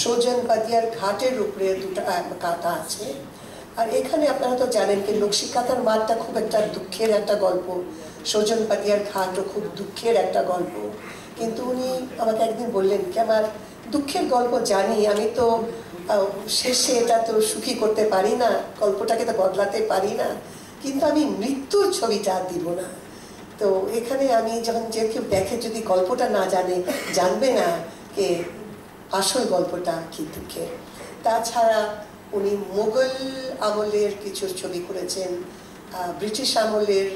সুজন পাতিয়ার ঘাটের উপরে দুটো কাঁথা আছে। আর এখানে আপনারা তো জানেন কি নকশি কাঁথার মাঠটা খুব একটা দুঃখের একটা গল্প, সুজন পাতিয়ার ঘাটও খুব দুঃখের একটা গল্প। কিন্তু উনি আমাকে একদিন বললেন কি আমার দুঃখের গল্প জানি, আমি তো শেষে এটা তো সুখী করতে পারি না, গল্পটাকে তো বদলাতে পারি না, কিন্তু আমি মৃত্যুর ছবিটা দিব না। তো এখানে আমি যখন যে কেউ দেখে যদি গল্পটা না জানবে না যে আসল গল্পটা কি দুঃখের। তাছাড়া উনি মোগল আমলের কিছু ছবি করেছেন, ব্রিটিশ আমলের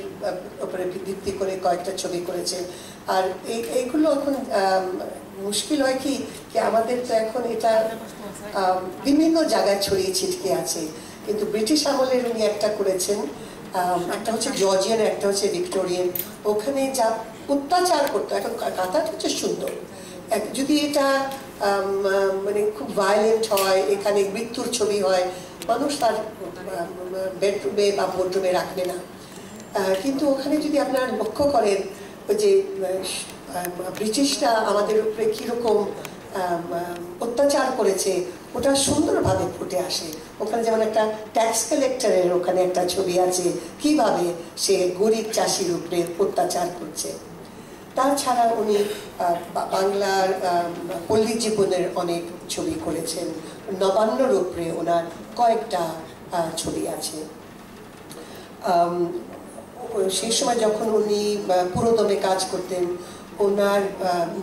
উপরে ভিত্তি করে কয়েকটা ছবি করেছেন। আর এইগুলো এখন মুশকিল হয় কি আমাদের তো এখন এটা বিভিন্ন জায়গায় ছড়িয়ে ছিটকে আছে, কিন্তু ব্রিটিশ আমলের উনি একটা করেছেন, একটা হচ্ছে জর্জিয়ান, একটা হচ্ছে ভিক্টোরিয়ান। ওখানে যা অত্যাচার করতো, এখন কাঁথাটা হচ্ছে সুন্দর, যদি এটা মানে খুব ভায়োলেন্ট হয়, এখানে মৃত্যুর ছবি হয়, মানুষ তার বেডরুমে বা বোর্ডরুমে রাখবে না। কিন্তু ওখানে যদি আপনারা লক্ষ্য করেন যে ব্রিটিশরা আমাদের উপরে কীরকম অত্যাচার করেছে, ওটা সুন্দরভাবে ফুটে আসে। ওখানে যেমন একটা ট্যাক্স কালেক্টরের ওখানে একটা ছবি আছে, কিভাবে সে গরিব চাষির উপরে অত্যাচার করছে। তাছাড়া উনি বাংলার পল্লী জীবনের অনেক ছবি করেছেন, নবান্নর উপরে ওনার কয়েকটা ছবি আছে। সেই সময় যখন উনি পুরোদমে কাজ করতেন, ওনার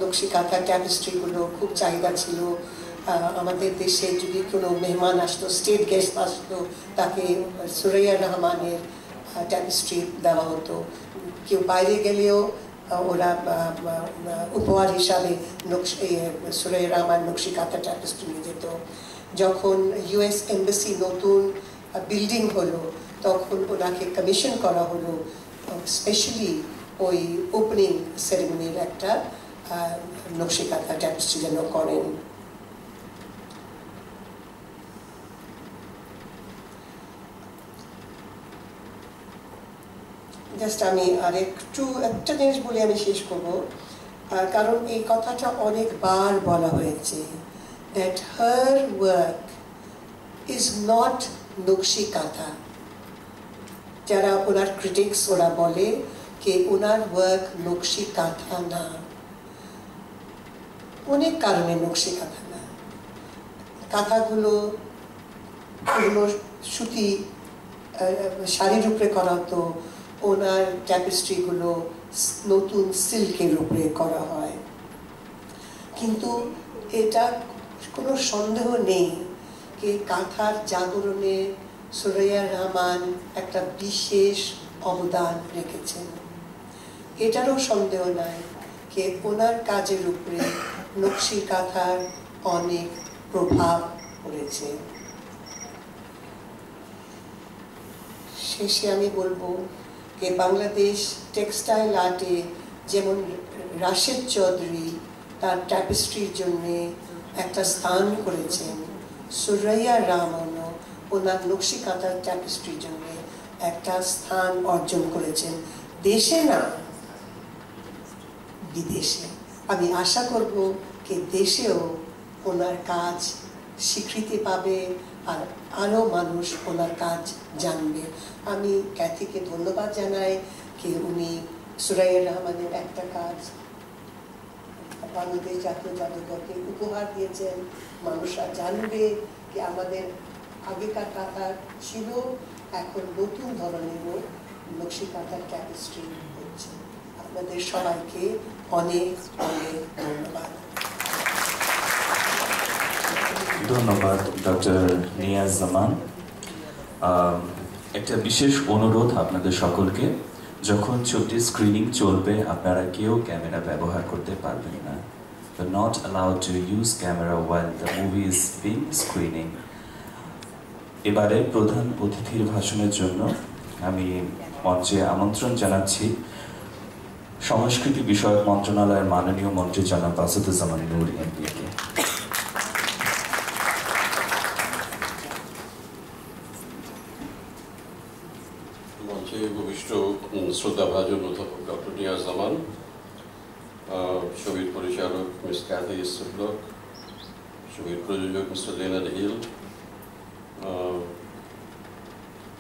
নকশি কাঁথা ট্যাপেস্ট্রিগুলো খুব চাহিদা ছিল। আমাদের দেশে যদি কোনো মেহমান আসতো, স্টেট গেস্ট আসতো, তাকে সুরাইয়া রহমানের ট্যাপেস্ট্রি দেওয়া হতো। কেউ বাইরে গেলেও ওরা উপহার হিসাবে সুরাইয়া রহমান নকশি কাঁথা ট্যাপেস্ট্রি নিয়ে যেত। যখন ইউএস এমবাসি নতুন বিল্ডিং হলো, তখন ওনাকে কমিশন করা হলো স্পেশালি ওই ওপেনিং সেরেমনির একটা নকশি কাঁথা ট্যাপেস্ট্রি যেন করেন। জাস্ট আমি একটা জিনিস বলে আমি শেষ করবো, কারণ এই কথাটা অনেকবার বলা হয়েছে, that her work is not নকশি কাঁথা। যারা ওনার ক্রিটিক্স ওরা বলে যে ওনার ওয়ার্ক নকশি কাঁথা না, অনেক কারণে নকশি কাঁথা না। কাঁথাগুলো সুতি শাড়ির উপরে করা হতো, ওনার ট্যাপেস্ট্রিগুলো নতুন সিল্কের উপরে করা হয়। কিন্তু এটা কোনো সন্দেহ নেই যে কাঁথার জাগরণে সুরাইয়া রহমান একটা বিশেষ অবদান রেখেছেন। এটারও সন্দেহ নাই যে ওনার কাজের উপরে নকশি কাঁথার অনেক প্রভাব পড়েছে। শেষে আমি বলবো যে বাংলাদেশ টেক্সটাইল আর্টে যেমন রাশেদ চৌধুরী তার ট্যাপেস্ট্রির জন্যে একটা স্থান করেছেন, সুরাইয়া রহমানও ওনার নকশি কাঁথার ট্যাপেস্ট্রির জন্য একটা স্থান অর্জন করেছেন, দেশে না বিদেশে। আমি আশা করব যে দেশেও ওনার কাজ স্বীকৃতি পাবে আর আরও মানুষ ওনার কাজ জানবে। আমি ক্যাথিকে ধন্যবাদ জানাই যে উনি সুরাইয়া রহমানের একটা কাজ বাংলাদেশ জাতীয় জাদুঘরকে উপহার দিয়েছেন। মানুষরা জানবে যে আমাদের আগেকার কাঁথা ছিল, এখন নতুন ধরনেরও নকশি কাঁথার ট্যাপেস্ট্রি হচ্ছে। আপনাদের সবাইকে অনেক অনেক ধন্যবাদ। ধন্যবাদ ডক্টর নিয়াজ জামান। একটা বিশেষ অনুরোধ আপনাদের সকলকে, যখন ছবিটির স্ক্রিনিং চলবে আপনারা কেউ ক্যামেরা ব্যবহার করতে পারবেন না। You're not allowed to use camera while the movie is being screening. এবারে প্রধান অতিথির ভাষণের জন্য আমি মঞ্চে আমন্ত্রণ জানাচ্ছি সংস্কৃতি বিষয়ক মন্ত্রণালয়ের মাননীয় মন্ত্রী জনাব আসাদুজ্জামান নূর এমপিকে। মঞ্চে উপবিষ্ট শ্রদ্ধাভাজন অধ্যাপক ডক্টর নিয়াজ জামান, ছবির পরিচালক মিস ক্যাথি ইসবলক, ছবির প্রযোজক মিস্টার লেনার্ড হিল,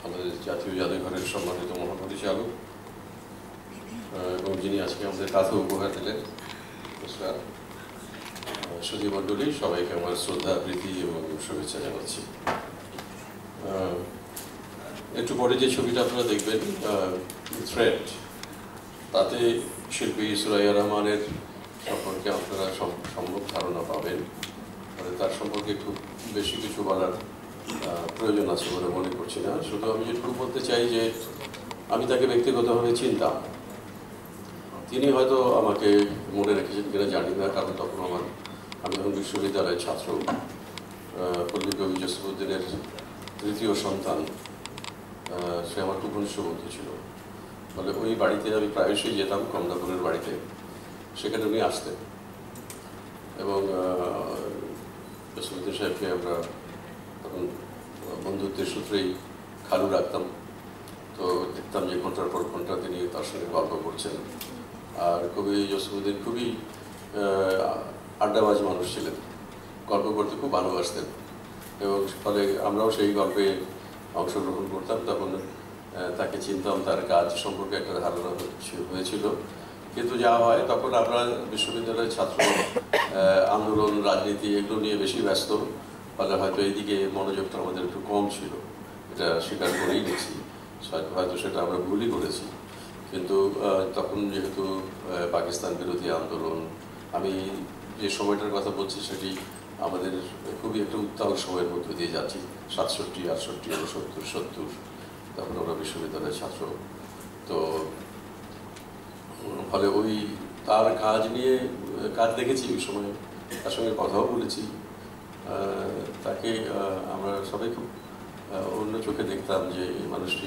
আমাদের জাতীয় জাদুঘরের সম্মানিত মহাপরিচালক এবং যিনি আজকে আমাদের কাছে উপহার দিলেন মিস্টার সুধী মণ্ডলী, সবাইকে আমার শ্রদ্ধা, প্রীতি এবং শুভেচ্ছা জানাচ্ছি। একটু পরে যে ছবিটা আপনারা দেখবেন থ্রেড, তাতে শিল্পী সুরাইয়া রহমানের সম্পর্কে আপনারা সম্যক ধারণা পাবেন। মানে তার সম্পর্কে খুব বেশি কিছু বলার প্রয়োজন আছে বলে মনে করছি না। শুধু আমি যেটুকু বলতে চাই যে আমি তাকে ব্যক্তিগতভাবে চিনতাম। তিনি হয়তো আমাকে মনে রেখেছেন কিনা জানি না, কারণ তখন আমি যখন বিশ্ববিদ্যালয়ের ছাত্র, পল্লী কবি জসিমউদ্দিনের তৃতীয় সন্তান, সে আমার খুব ঘনিষ্ঠ বন্ধু ছিল। ফলে ওই বাড়িতে আমি প্রায়শই যেতাম, কমলাপুরের বাড়িতে, সেখানে উনি আসতেন এবং জসিমউদ্দিন সাহেবকে আমরা তখন বন্ধুত্বের সূত্রেই খালু রাখতাম। তো দেখতাম যে ঘন্টার পর ঘন্টা তিনি তার সঙ্গে গল্প করছেন। আর কবি জসিমউদ্দিন খুবই আড্ডাবাজ মানুষ ছিলেন, গল্প করতে খুব ভালোবাসতেন এবং ফলে আমরাও সেই গল্পে অংশগ্রহণ করতাম। তখন তাকে চিনতাম, তার কাজ সম্পর্কে একটা ধারণা হয়েছিল। কিন্তু যা হয়, তখন আমরা বিশ্ববিদ্যালয়ের ছাত্র, আন্দোলন, রাজনীতি এগুলো নিয়ে বেশি ব্যস্ত, ফলে হয়তো এইদিকে মনোযোগটা আমাদের একটু কম ছিল। এটা স্বীকার করেই গেছি, হয়তো সেটা আমরা ভুলই করেছি। কিন্তু তখন যেহেতু পাকিস্তান বিরোধী আন্দোলন, আমি যে সময়টার কথা বলছি সেটি আমাদের খুবই একটা উত্তাল সময়ের মধ্যে দিয়ে যাচ্ছি। 67, 68, 69, 70, তখন আমরা বিশ্ববিদ্যালয়ের ছাত্র। তো ফলে ওই তার কাজ নিয়ে দেখেছি ওই সময়, তার সঙ্গে কথাও বলেছি। তাকে আমরা সবাই খুব অন্য চোখে দেখতাম যে এই মানুষটি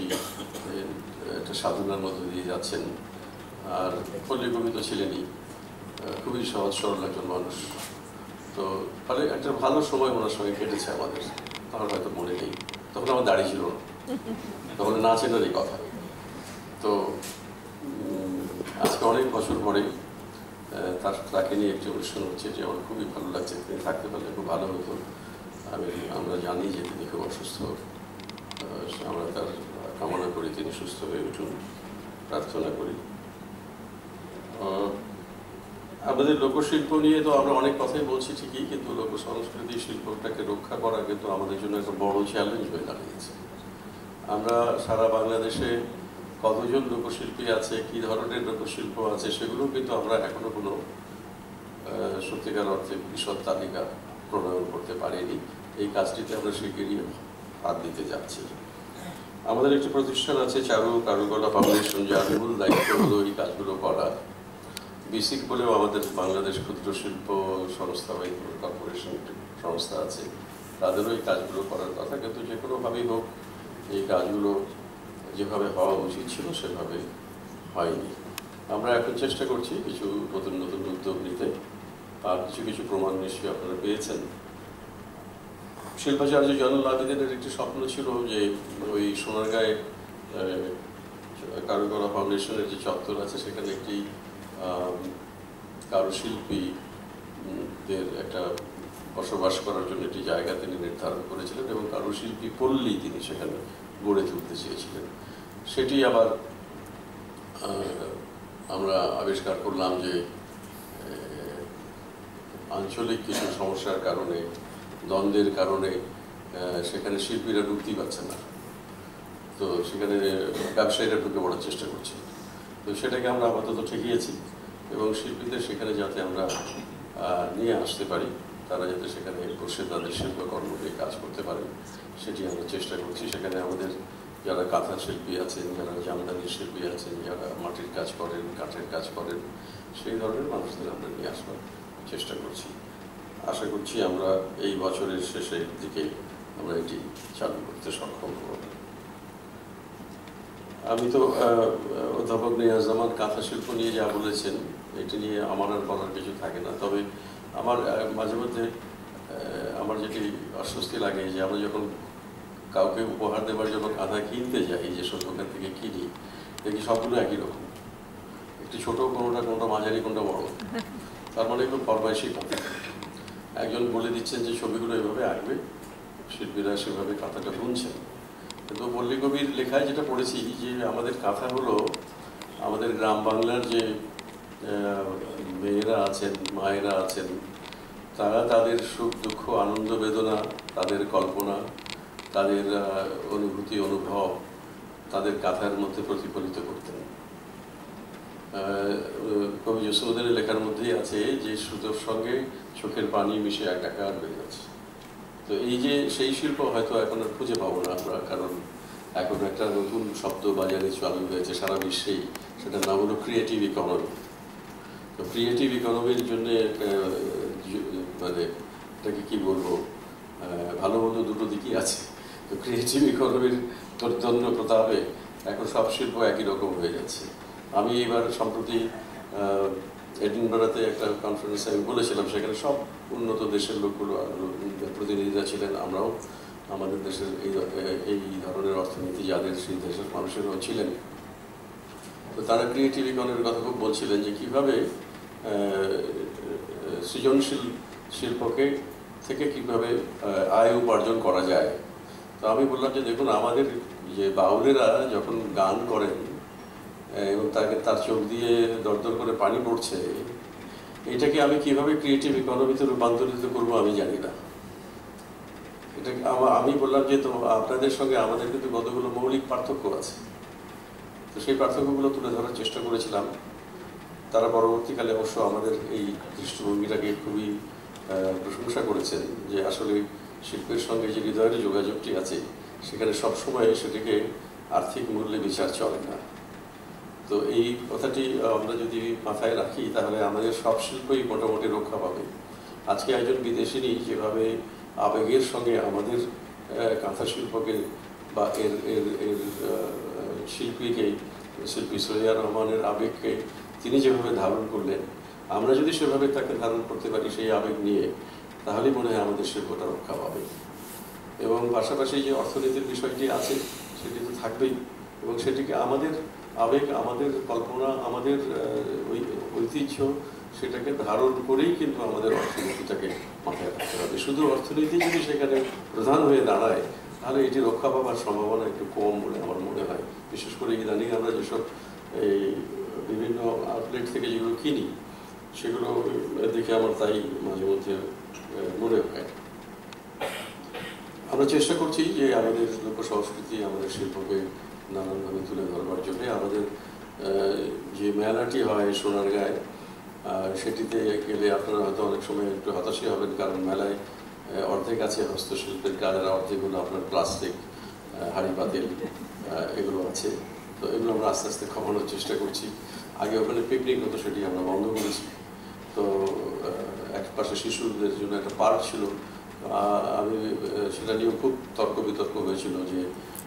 একটা সাধনার মধ্যে দিয়ে যাচ্ছেন। আর পল্লী কবি তো ছিলেনই, খুবই সহজ সরল একজন মানুষ। তো ফলে একটা ভালো সময় ওনার সঙ্গে কেটেছে আমাদের। আমার হয়তো মনে নেই, তখন আমার দাড়ি ছিল না, তখন না চেনারই কথা। তো আজকে অনেক বছর পরে তাকে নিয়ে একটি অনুষ্ঠান হচ্ছে, যে আমার খুবই ভালো লাগছে। তিনি থাকতে পারলে খুব ভালো হতো। আমরা জানি যে তিনি খুব অসুস্থ, আমরা তার কামনা করি তিনি সুস্থ হয়ে উঠুন, প্রার্থনা করি। আমাদের লোকশিল্প নিয়ে তো আমরা অনেক কথাই বলছি ঠিকই, কিন্তু লোক সংস্কৃতি শিল্পটাকে রক্ষা করা কিন্তু আমাদের জন্য একটা বড় চ্যালেঞ্জ হয়ে দাঁড়িয়েছে। আমরা সারা বাংলাদেশে কতজন লোকশিল্পী আছে, কি ধরনের লোকশিল্প আছে, সেগুলো কিন্তু আমরা এখনো কোনো সত্যিকার অর্থে বিশদ তালিকা প্রণয়ন করতে পারিনি। এই কাজটিতে আমরা শিগগিরই হাত দিতে যাচ্ছি। আমাদের একটি প্রতিষ্ঠান আছে, কারুকলা ফাউন্ডেশন, যার মূল দায়িত্ব হলো এই কাজগুলো করা। বিসিক বলেও আমাদের বাংলাদেশ ক্ষুদ্র শিল্প সংস্থা বা কর্পোরেশন সংস্থা আছে, তাদেরও এই কাজগুলো করার কথা। কিন্তু যে কোনোভাবেই হোক, এই কাজগুলো যেভাবে হওয়া উচিত ছিল সেভাবে হয়নি। আমরা এখন চেষ্টা করছি কিছু নতুন নতুন উদ্যোগ নিতে। আর কিছু প্রমাণ নিশ্চয়ই আপনারা পেয়েছেন। শিল্পাচার্য জয়নুল আবেদিনের একটি স্বপ্ন ছিল যে ওই সোনারগাঁয়ে কারুকলা ফাউন্ডেশনের যে চত্বর আছে, সেখানে একটি কারুশিল্পীদের একটা বসবাস করার জন্য একটি জায়গা তিনি নির্ধারণ করেছিলেন এবং কারুশিল্পী পল্লী তিনি সেখানে গড়ে তুলতে চেয়েছিলেন। সেটি আবার আমরা আবিষ্কার করলাম যে আঞ্চলিক কিছু সমস্যার কারণে, দ্বন্দ্বের কারণে সেখানে শিল্পীরা ঢুকতেই পারছে না। তো সেখানে ব্যবসায়ীরা ঢুকে পড়ার চেষ্টা করছে। তো সেটাকে আমরা আপাতত ঠেকিয়েছি এবং শিল্পীদের সেখানে যাতে আমরা নিয়ে আসতে পারি, তারা যাতে সেখানে বসে তাদের শিল্পকর্ম নিয়ে কাজ করতে পারেন, সেটি আমরা চেষ্টা করছি। সেখানে আমাদের যারা কাঁথা শিল্পী আছেন, যারা জামদানির শিল্পী আছেন, যারা মাটির কাজ করেন, কাঠের কাজ করেন, সেই ধরনের মানুষদের আমরা নিয়ে আসবার চেষ্টা করছি। আশা করছি আমরা এই বছরের শেষের দিকে আমরা এটি চালু করতে সক্ষম হব। আমি তো অধ্যাপক নিয়াজুজ্জামান কাঁথা শিল্প নিয়ে যা বলেছেন, এটি নিয়ে আমার আর বলার কিছু থাকে না। তবে আমার মাঝে মধ্যে আমার যেটি অস্বস্তি লাগে যে আমরা যখন কাউকে উপহার দেওয়ার জন্য কাঁথা কিনতে যাই, যেসব দোকান থেকে কিনি, দেখি সবগুলো একই রকম। একটি ছোটো, কোনোটা মাঝারি, কোনটা বড়। তার মানে একটু ফরমাইশি কাঁথা। একজন বলে দিচ্ছেন যে ছবিগুলো এভাবে আঁকবে, শিল্পীরা সেভাবে কাঁথাটা বুনছেন। কিন্তু পল্লী কবির লেখায় যেটা পড়েছি যে আমাদের কাঁথা হলো আমাদের গ্রাম বাংলার যে মেয়েরা আছেন, মায়েরা আছেন, তারা তাদের সুখ দুঃখ আনন্দ বেদনা, তাদের কল্পনা, তাদের অনুভূতি অনুভব তাদের কাঁথার মধ্যে প্রতিফলিত করতেন। কবি জসীমউদ্দীনের লেখার মধ্যেই আছে যে সুতোর সঙ্গে চোখের পানি মিশে একাকার হয়ে যাচ্ছে। তো এই যে সেই শিল্প হয়তো এখন আর খুঁজে পাবো না আমরা, কারণ এখন একটা নতুন শব্দ বাজারে চালু হয়েছে সারা বিশ্বেই, সেটার নাম হলো ক্রিয়েটিভ ইকোনমি। তো ক্রিয়েটিভ ইকোনমির জন্যে মানে এটাকে কি বলবো, ভালো মন্দ দুটো দিকই আছে। তো ক্রিয়েটিভ ইকোনমির দৈন্য প্রতাপে এখন সব শিল্প একই রকম হয়ে যাচ্ছে। আমি এবার সম্প্রতি এডিনবরাতে একটা কনফারেন্সে আমি বলেছিলাম, সেখানে সব উন্নত দেশের লোকগুলো প্রতিনিধিরা ছিলেন, আমরাও আমাদের দেশের এই ধরনের অর্থনীতি যাদের সেই দেশের মানুষেরাও ছিলেন। তো তারা ক্রিয়েটিভ ইকোনমির কথা খুব বলছিলেন যে কীভাবে সৃজনশীল শিল্পকে থেকে কীভাবে আয় উপার্জন করা যায়। তো আমি বললাম যে দেখুন, আমাদের যে বাউলেরা যখন গান করেন এবং তার চোখ দিয়ে দরদর করে পানি পড়ছে, এটাকে আমি কিভাবে ক্রিয়েটিভ ইকোনমিতে রূপান্তরিত করবো আমি জানি না। এটা আমি বললাম যে তো আপনাদের সঙ্গে আমাদের কিন্তু কতগুলো মৌলিক পার্থক্য আছে। তো সেই পার্থক্যগুলো তুলে ধরার চেষ্টা করেছিলাম। তারা পরবর্তীকালে অবশ্য আমাদের এই দৃষ্টিভঙ্গিটাকে খুবই প্রশংসা করেছেন যে আসলে শিল্পের সঙ্গে যে হৃদয়ের যোগাযোগটি আছে সেখানে সবসময় সেটিকে আর্থিক মূল্যে বিচার চলে না। তো এই কথাটি আমরা যদি মাথায় রাখি তাহলে আমাদের সব শিল্পই মোটামুটি রক্ষা পাবে। আজকে একজন বিদেশিনী যেভাবে আবেগের সঙ্গে আমাদের কাঁথা শিল্পকে বা এর এর এর শিল্পী সৈয়দ রহমানের আবেগকে তিনি যেভাবে ধারণ করলেন, আমরা যদি সেভাবে তাকে ধারণ করতে পারি সেই আবেগ নিয়ে, তাহলেই মনে হয় আমাদের শিল্পটা রক্ষা পাবে। এবং পাশাপাশি যে অর্থনীতির বিষয়টি আছে সেটি তো থাকবেই, এবং সেটিকে আমাদের আবেগ, আমাদের কল্পনা, আমাদের ঐতিহ্য সেটাকে ধারণ করেই কিন্তু আমাদের অর্থনীতিটাকে মাথায় রাখতে হবে। শুধু অর্থনীতি যদি সেখানে প্রধান হয়ে দাঁড়ায় তাহলে এটি রক্ষা পাবার সম্ভাবনা একটু কম বলে আমার মনে হয়। বিশেষ করে ইদানিং আমরা যেসব এই বিভিন্ন আউটলেট থেকে যেগুলো কিনি সেগুলো দেখে আমার তাই মাঝে মধ্যে মনে হয়। আমরা চেষ্টা করছি যে আমাদের লোক সংস্কৃতি, আমাদের শিল্পকে নানানভাবে তুলে ধরবার জন্য আমাদের যে মেলাটি হয় সোনারগাঁয়, সেটিতে গেলে আপনারা হয়তো অনেক সময় একটু হতাশই হবেন, কারণ মেলায় অর্ধেক আছে হস্তশিল্পের কাজ, আর অর্ধেক হলো আপনার প্লাস্টিক, হাঁড়ি পাতিল এগুলো আছে। তো এগুলো আমরা আস্তে আস্তে কমানোর চেষ্টা করছি। আগে ওখানে পিকনিক হতো, সেটি আমরা বন্ধ করেছি। তো এক পাশে শিশুদের জন্য একটা পার্ক ছিল, আমি সেটা নিয়েও খুব তর্ক বিতর্ক হয়েছিল যে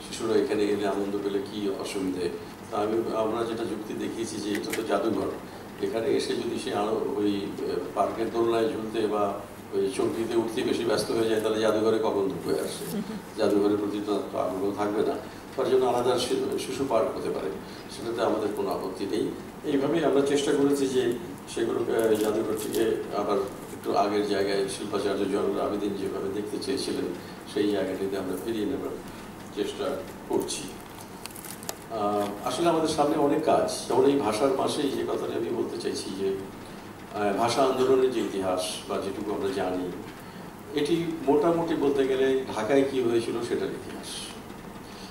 শিশুরা এখানে এলে আনন্দ পেলে কী অসুবিধে। তা আমরা যেটা যুক্তি দেখিয়েছি যে এটা তো জাদুঘর, এখানে এসে যদি সে ওই পার্কের দোলনায় ঝুলতে বা ওই চৌকিতে উঠতে বেশি ব্যস্ত হয়ে যায় তাহলে জাদুঘরে কখন ঢুকে আসে, জাদুঘরের প্রতি তো আগ্রহ থাকবে না। তার জন্য আলাদা শিশু পার্ক হতে পারে, সেটাতে আমাদের কোনো আপত্তি নেই। এইভাবেই আমরা চেষ্টা করেছি যে সেগুলোকে জাদুঘরটিকে আবার একটু আগের জায়গায় শিল্পাচার্য জয়নুল আবেদিন যেভাবে দেখতে চেয়েছিলেন সেই জায়গাটিতে আমরা ফিরিয়ে নেবার চেষ্টা করছি। আসলে আমাদের সামনে অনেক কাজ, যেমন এই ভাষার পাশেই যে কথাটা আমি বলতে চাইছি যে ভাষা আন্দোলনের যে ইতিহাস বা যেটুকু আমরা জানি, এটি মোটামুটি বলতে গেলে ঢাকায় কি হয়েছিল সেটার ইতিহাস।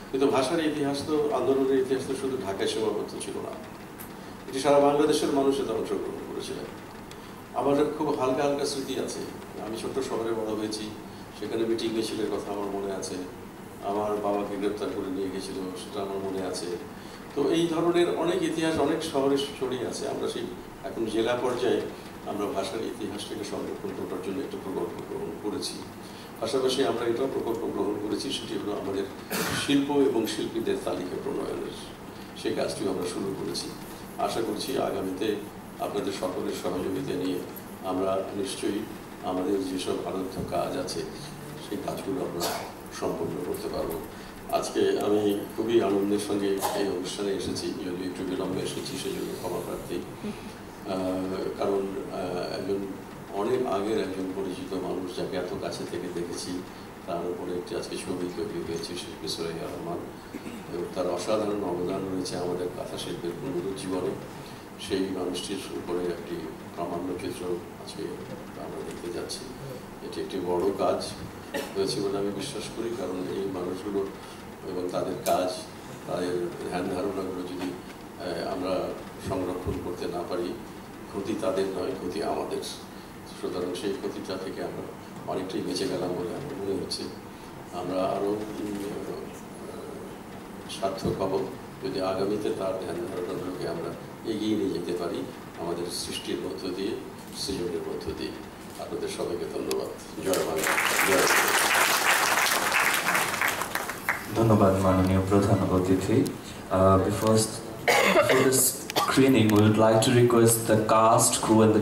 কিন্তু ভাষার ইতিহাস তো, আন্দোলনের ইতিহাস তো শুধু ঢাকায় সীমাবদ্ধ ছিল না, এটি সারা বাংলাদেশের মানুষ এতে অংশগ্রহণ করেছিলেন। আমার খুব হালকা হালকা স্মৃতি আছে, আমি ছোট্ট শহরে বড় হয়েছি, সেখানে মিটিং মিছিলের কথা আমার মনে আছে, আমার বাবাকে গ্রেপ্তার করে নিয়ে গেছিল সেটা আমার মনে আছে। তো এই ধরনের অনেক ইতিহাস অনেক শহরে ছড়িয়ে আছে। আমরা সেই এখন জেলা পর্যায়ে আমরা ভাষার ইতিহাসটাকে সংরক্ষণ করার জন্য একটা প্রকল্প গ্রহণ করেছি। পাশাপাশি আমরা এটাও প্রকল্প গ্রহণ করেছি, সেটি হলো আমাদের শিল্প এবং শিল্পীদের তালিকা প্রণয়নের, সেই কাজটিও আমরা শুরু করেছি। আশা করছি আগামীতে আপনাদের সকলের সহযোগিতা নিয়ে আমরা নিশ্চয়ই আমাদের যেসব আনন্দ কাজ আছে সেই কাজগুলো আমরা সম্পন্ন করতে পারবো। আজকে আমি খুবই আনন্দের সঙ্গে এই অনুষ্ঠানে এসেছি, যদি একটু বিলম্বে এসেছি সেজন্য ক্ষমা প্রার্থী। কারণ একজন অনেক আগের একজন পরিচিত মানুষ, যাকে এত কাছে থেকে দেখেছি, তার উপরে একটি আজকে ছবি তৈরি হয়েছে, শিল্পী সোহেইয়া রহমান, এবং তার অসাধারণ অবদান রয়েছে আমাদের কাঁথা শিল্পের পুনরুজ্জীবনে। সেই মানুষটির উপরে একটি প্রামাণ্য চিত্র আজকে আমরা দেখতে যাচ্ছি। এটি একটি বড় কাজ হয়েছে বলে আমি বিশ্বাস করি, কারণ এই মানুষগুলো এবং তাদের কাজ, তাদের ধ্যান ধারণাগুলো যদি আমরা সংরক্ষণ করতে না পারি, ক্ষতি তাদের নয়, ক্ষতি আমাদের। সুতরাং সেই ক্ষতিটা থেকে আমরা অনেকটাই বেঁচে গেলাম বলে আমার মনে হচ্ছে। আমরা আরও সার্থক হব যদি আগামীতে তার ধ্যান ধারণাগুলোকে আমরা এগিয়ে নিয়ে যেতে পারি আমাদের সৃষ্টির মধ্য দিয়ে, সৃজনের মধ্য দিয়ে। আপনাদের সবাইকে ধন্যবাদ। জয় বাংলা, জয়। ধন্যবাদ মাননীয় প্রধান অতিথি। Before the screening, we would like to request the cast, crew and the